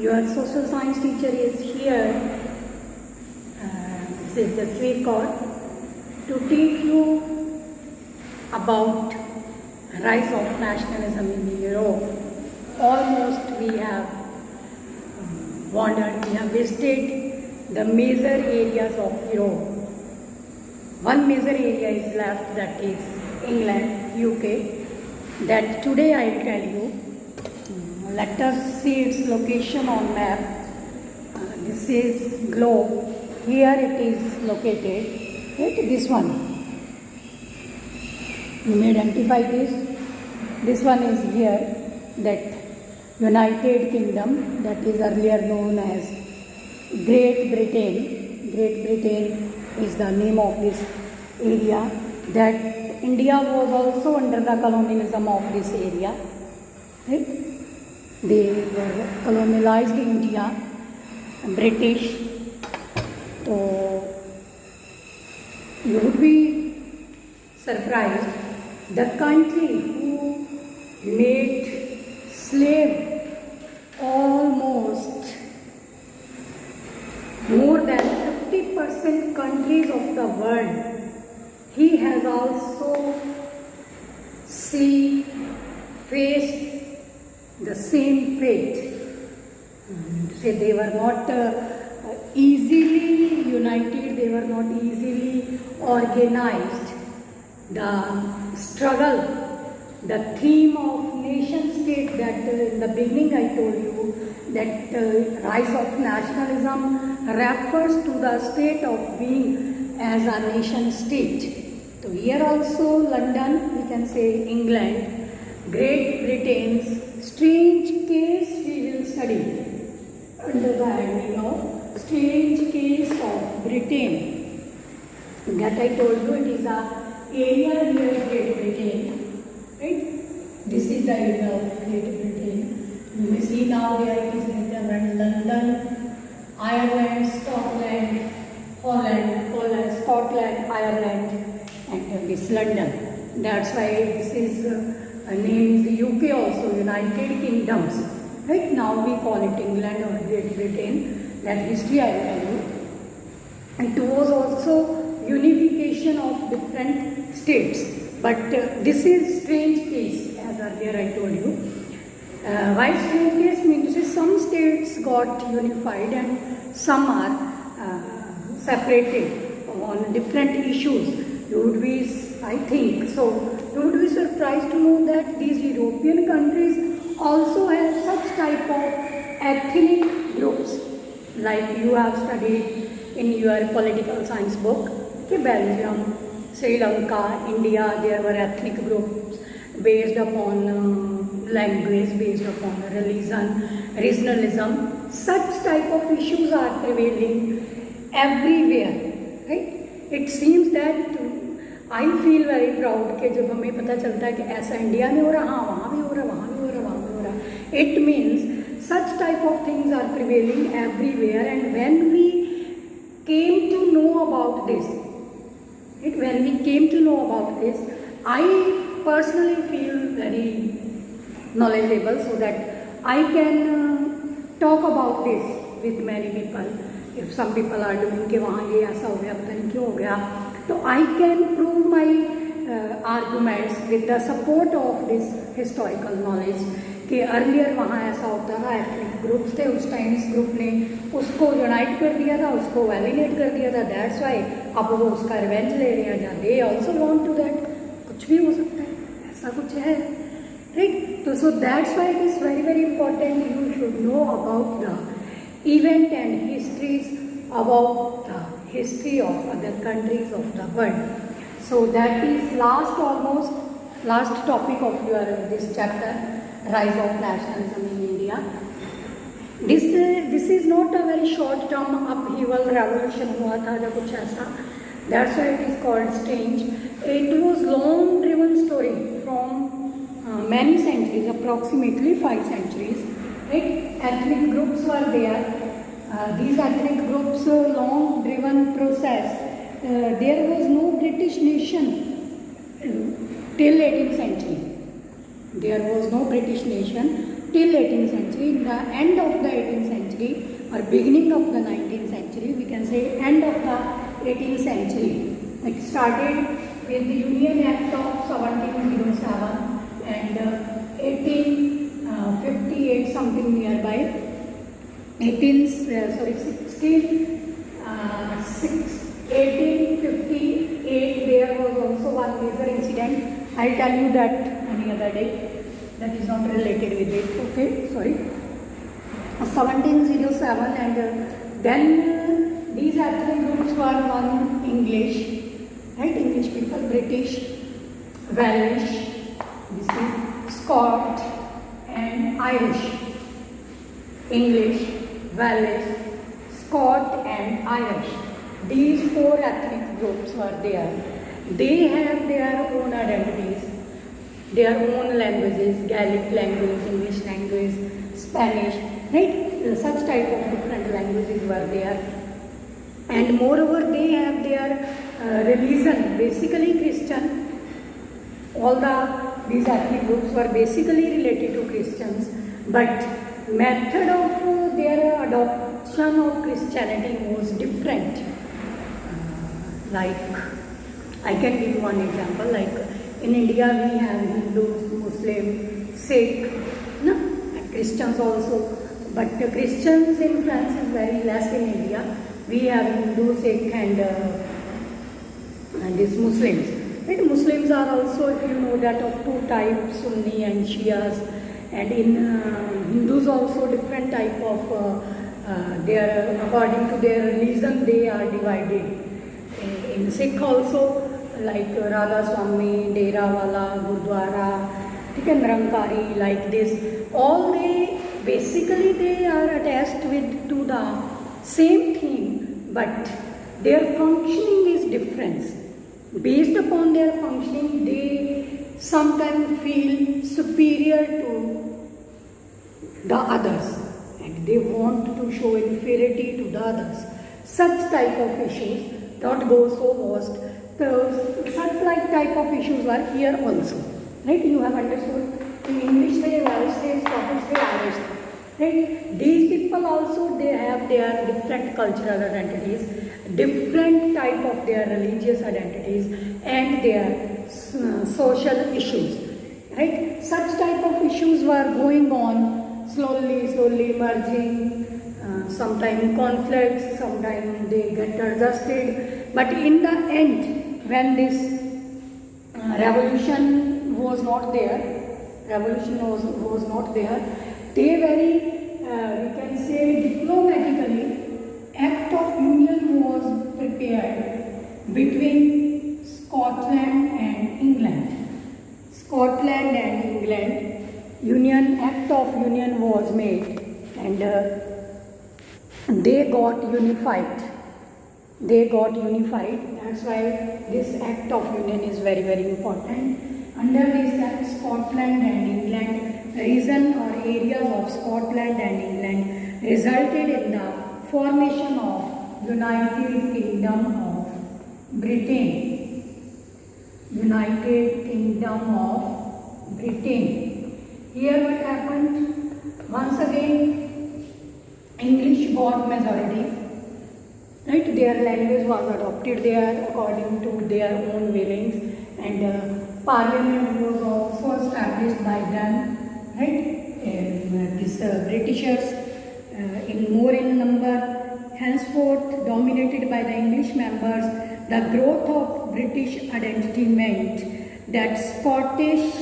Your social science teacher is here, this is Jasveer Kaur, to teach you about rise of nationalism in Europe. Almost we have wandered, we have visited the major areas of Europe. One major area is left, that is England, UK, that today I will tell you. Let us see its location on map. This is globe. Here it is located. Right? This one. You may identify this. This one is here. That United Kingdom, that is earlier known as Great Britain. Great Britain is the name of this area. That India was also under the colonialism of this area. Right? They were colonialized India, British. So you would be surprised, the country who made slave almost more than 50% countries of the world, he has also faced the same fate. Say they were not easily united, they were not easily organized. The struggle, the theme of nation state that in the beginning I told you, that rise of nationalism refers to the state of being as a nation state. So here also London, we can say England, Great Britain's strange case we will study under the heading of strange case of Britain. That I told you, it is a area near Great Britain, right? This is the area of Great Britain. You may see now there it is written London, Ireland, Scotland, Holland, Scotland, Ireland, and this London. That's why this is name is the UK also, United Kingdoms. Right now we call it England or Great Britain. That history I will tell you. It was also unification of different states. But this is strange case, as earlier I told you. Why strange case means to say some states got unified and some are separated on different issues. You would be, I think, so you would be surprised to know that these European countries also have such type of ethnic groups, like you have studied in your political science book. Okay, Belgium, Sri Lanka, India, there were ethnic groups based upon language, based upon religion, regionalism. Such type of issues are prevailing everywhere, right? It seems that I feel very proud कि जब हमें पता चलता है कि ऐसा India में हो रहा, हाँ वहाँ भी हो रहा, वहाँ भी हो रहा, वहाँ भी हो रहा. It means such type of things are prevailing everywhere, and when we came to know about this, I personally feel very knowledgeable so that I can talk about this with many people. If some people are doing कि वहाँ ये ऐसा हो गया, पता नहीं क्यों हो गया, so I can prove my arguments with the support of this historical knowledge कि earlier वहाँ ऐसा होता था, ethnic groups थे, उस टाइम इस ग्रुप ने उसको यूनाइट कर दिया था, उसको वैलिनेट कर दिया था, that's why अब वो उसका रिवेंज ले रहे हैं, जहाँ they also want to that. कुछ भी हो सकता है, ऐसा कुछ है, right? So that's why it is very very important you should know about the event and histories about the history of other countries of the world. So that is last topic of your this chapter, rise of nationalism in India. This is not a very short term upheaval, revolution हुआ था या कुछ ऐसा. That's why it is called strange. It was long driven story from many centuries, approximately 5 centuries. Right? Ethnic groups were there. These ethnic groups, long driven process. There was no British nation till 18th century. There was no British nation till 18th century. In the end of the 18th century or beginning of the 19th century, we can say end of the 18th century. It started with the Union Act of 1707 and 1858 something nearby. 1858 there was also one major incident. I'll tell you that any other day. That is not related with it. Okay, sorry. 1707 and then these ethnic groups were one English, right? English people, British, Welsh, this is Scot and Irish. English, Welsh, Scot and Irish. These four ethnic groups were there. They have their own identities, their own languages, Gaelic language, English language, Spanish, right? Such type of different languages were there. And moreover, they have their religion, basically Christian. All these ethnic groups were basically related to Christians, but method of their adoption of Christianity was different. Like, I can give you one example, like in India we have Hindus, Muslim, Sikh, no? And Christians also, but Christians in France is very less in India. We have Hindu, Sikh and these Muslims. Right? Muslims are also, if you know that, of two types, Sunni and Shias, and in Hindus also different type of according to their religion they are divided. In Sikh also, like Radha Swami, Dera Wala, Gurdwara, Nirankari, like this. All they are attached to the same thing, but their functioning is different. Based upon their functioning, they sometimes feel superior to the others and they want to show inferiority to the others. Such type of issues don't go so vast. So, such type of issues are here also. Right? You have understood. In English they, Welsh they, Scottish they, Irish they. Right? These people also, they have their different cultural identities, different type of their religious identities and their social issues. Right? Such type of issues were going on slowly merging, sometimes conflicts, sometimes they get adjusted. But in the end, when this revolution was not there, they very, we can say diplomatically, Act of Union was prepared between Scotland and England. Act of Union was made and they got unified. That's why this Act of Union is very, very important. Under this Act, Scotland and England, region or areas of Scotland and England resulted in the formation of United Kingdom of Britain. Here what happened? Once again, English got majority. Right? Their language was adopted there according to their own willings, and Parliament was also established by them. Right? These Britishers in number, henceforth dominated by the English members. The growth of British identity meant that Scotland's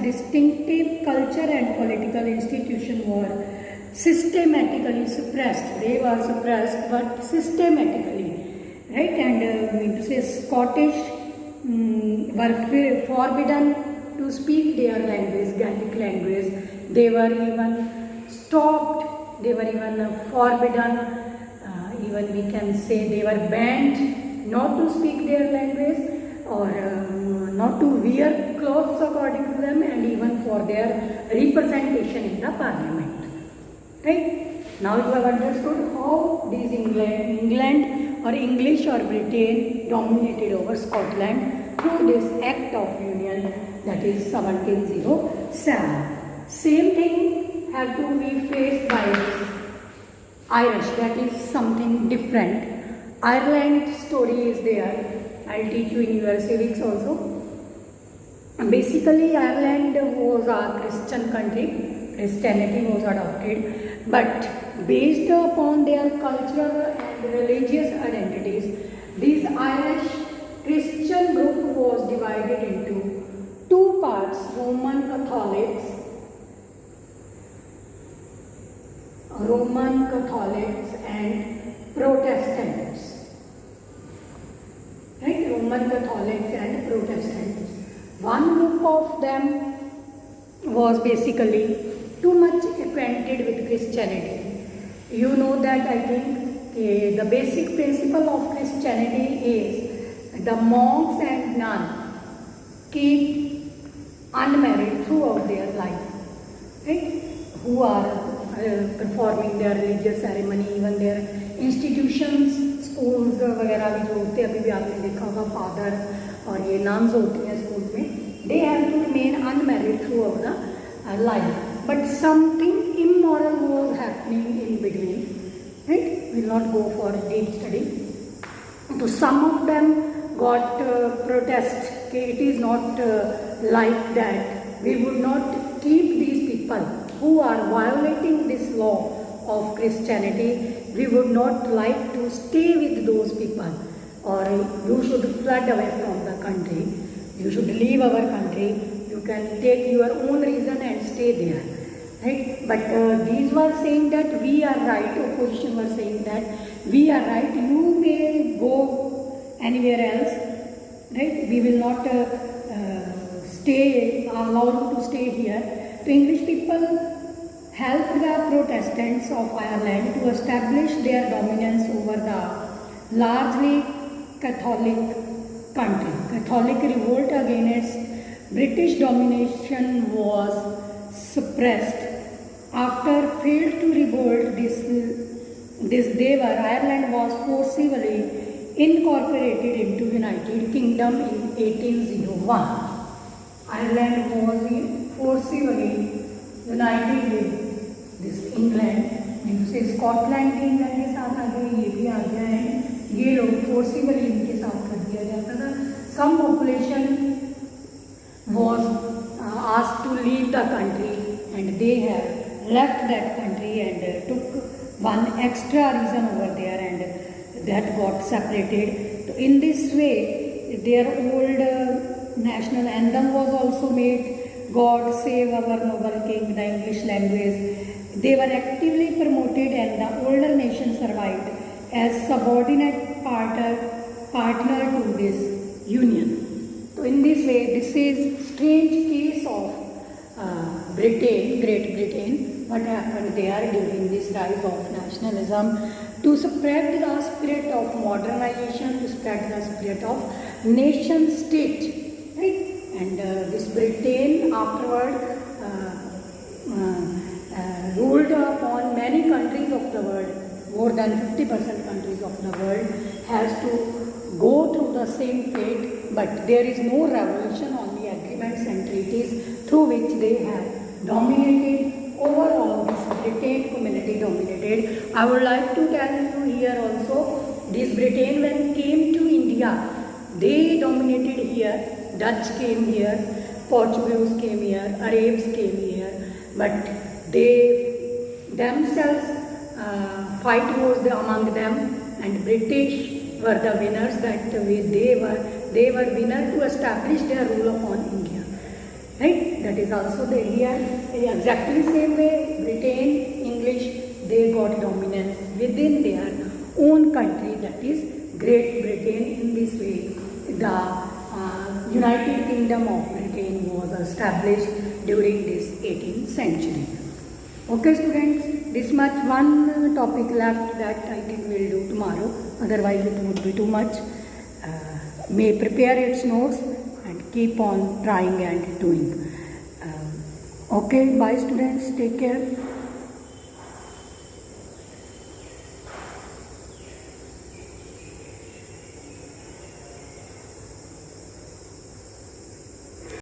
distinctive culture and political institutions were systematically suppressed. They were suppressed, but systematically, right? And Scottish were forbidden to speak their language, Gaelic language. They were even stopped. They were even forbidden. Even we can say they were banned not to speak their language or not to wear clothes according to them, and even for their representation in the Parliament. Right? Now you have understood how these England or English or Britain dominated over Scotland through this Act of Union, that is 1707. Same thing have to be faced by Irish, that is something different. Ireland story is there. I'll teach you in your civics also. Basically, Ireland was a Christian country. Christianity was adopted, but based upon their cultural and religious identities, this Irish Christian group was divided into two parts: Roman Catholics and Protestants. Right? Roman Catholics and Protestants. One group of them was basically too much acquainted with Christianity. You know that, I think, the basic principle of Christianity is the monks and nuns keep unmarried throughout their life, right? Who are performing their religious ceremony, even their institutions, schools वगैरह भी जो होते हैं, अभी भी आपने देखा होगा फादर और ये नाम्स होती हैं स्कूल में, they have to remain unmarried throughout the life. But something immoral was happening in between, right? We will not go for deep study. So some of them got protest. Okay, it is not like that. We would not keep these people who are violating this law of Christianity. We would not like to stay with those people, or you should flood away from the country. You should leave our country. You can take your own reason and stay there, right? But these were saying that we are right. Opposition were saying that we are right. You may go anywhere else, right? We will not allow you to stay here. So English people helped the Protestants of Ireland to establish their dominance over the largely Catholic country. Catholic revolt against British domination was suppressed. After failed to revolt Ireland was forcibly incorporated into United Kingdom in 1801. Ireland was forcibly united with this England. से Scotland के England के साथ आ गए, ये भी आ गया है, ये लोग फोर्सिबली इनके साथ कर दिया जाता था. सम population was asked to leave the country and they have left that country and took one extra region over there and that got separated. So in this way their old national anthem was also made, God save our noble king, the English language. They were actively promoted and the older nation survived as subordinate partner to this union. So in this way, this is strange case of Great Britain, what happened there during this rise of nationalism, to spread the spirit of modernization, to spread the spirit of nation state, right? And this Britain afterward ruled upon many countries of the world. More than 50% countries of the world has to go through the same fate, but there is no revolution, only agreements and treaties through which they have dominated overall. This Britain community dominated. I would like to tell you here also, this Britain when came to India, they dominated here. Dutch came here, Portuguese came here, Arabs came here, but they themselves fight was among them, and British were the winners. That way they were winner to establish their rule upon India, right? That is also the India. Exactly same way Britain, English, they got dominance within their own country, that is Great Britain. In this way the United Kingdom of Britain was established during this 18th century. Okay students, this much one topic left that I think we'll do tomorrow, otherwise it would be too much. May prepare its notes and keep on trying and doing. Okay, bye students, take care.